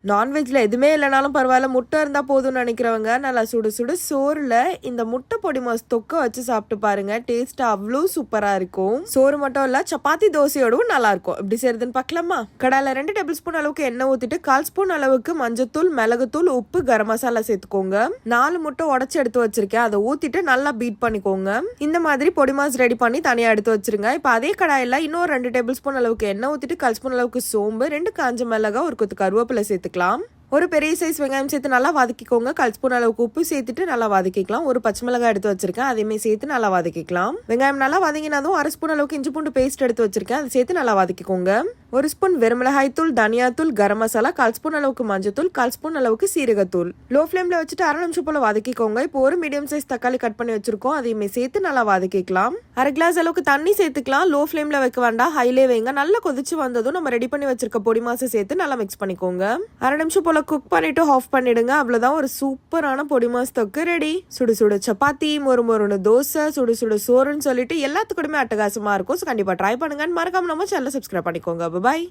நான்வெஜ்ல எதுவுமே இல்லைனாலும் பரவாயில்ல, முட்டை இருந்தா போதும்னு நினைக்கிறவங்க நல்லா சுடு சுடு சோறுல இந்த முட்டை பொடி மாஸ் தொக்க வச்சு சாப்பிட்டு பாருங்க. டேஸ்ட் அவ்வளோ சூப்பரா இருக்கும். சோறு மட்டும் இல்ல, சப்பாத்தி தோசையோடவும் நல்லா இருக்கும். எப்படி செய்யறதுன்னு பார்க்கலாமா? கடாயில 2 டேபிள் ஸ்பூன் அளவுக்கு எண்ணெய் ஊத்திட்டு 1/4 ஸ்பூன் அளவுக்கு மஞ்சத்தூள், மிளகுத்தூள், உப்பு, கரம் மசாலா சேர்த்துக்கோங்க. 4 முட்டை உடச்சு எடுத்து வச்சிருக்கேன், அதை ஊத்திட்டு நல்லா பீட் பண்ணிக்கோங்க. இந்த மாதிரி பொடி மாஸ் ரெடி பண்ணி தனியா எடுத்து வச்சிருங்க. இப்ப அதே கடாயில இன்னொரு 2 டேபிள் ஸ்பூன் அளவுக்கு எண்ணெய் ஊத்திட்டு 1/4 ஸ்பூன் அளவுக்கு சோம்பு, 2 காஞ்ச மிளகா, ஒரு கொத்து கருவேப்பிலை சேர்த்து ஒரு பெரிய சைஸ் வெங்காயம் சேர்த்து நல்லா வதக்கிக்கோங்க. 1/4 ஸ்பூன் அளவுக்கு உப்பு சேர்த்துட்டு நல்லா வதக்கிக்கலாம். ஒரு பச்சை மிளகாய் எடுத்து வச்சிருக்கேன், அதையுமே சேர்த்து நல்லா வதக்கிக்கலாம். வெங்காயம் நல்லா வதங்கினதும் 1/2 ஸ்பூன் அளவுக்கு இஞ்சி பூண்டு பேஸ்ட் எடுத்து வச்சிருக்கேன், அதை சேர்த்து நல்லா வதக்கிக்கோங்க. 1 ஸ்பூன் வெறுமிளகாய் தூள், தனியாத்தூள், கரம் மசாலா, 1/4 ஸ்பூன் அளவுக்கு மஞ்சத்தூள், 1/4 ஸ்பூன் அளவுக்கு சீரகத்தூள். லோ ஃபிளேம்ல வச்சுட்டு 1/2 நிமிஷம் போல வதக்கிக்கோங்க. இப்போ ஒரு மீடியம் சைஸ் தக்காளி கட் பண்ணி வச்சிருக்கோம், அதையுமே சேர்த்து நல்லா வதக்கிக்கலாம். 1/2 கிளாஸ் அளவுக்கு தண்ணி சேர்த்துக்கலாம். லோ ஃபிளேம்ல வைக்க வேண்டாம், ஹைலே வைங்க. நல்லா கொதிச்சு வந்ததும் நம்ம ரெடி பண்ணி வச்சிருக்க பொடி மாசை சேர்த்து நல்லா மிக்ஸ் பண்ணிக்கோங்க. 1/2 நிமிஷம் போல குக் பண்ணிட்டு ஆஃப் பண்ணிடுங்க. அவ்வளவுதான், ஒரு சூப்பரான பொடி மாஸ் தொக்கு ரெடி. சுடு சுடு சப்பாத்தி, மொறு தோசை, சுடு சுடு சோறுன்னு சொல்லிட்டு எல்லாத்துக்கூடமே அட்டகாசமா இருக்கும். கண்டிப்பா ட்ரை பண்ணுங்க. மறக்காம நம்ம சேனலை சப்ஸ்கிரைப் பண்ணிக்கோங்க. பாய்.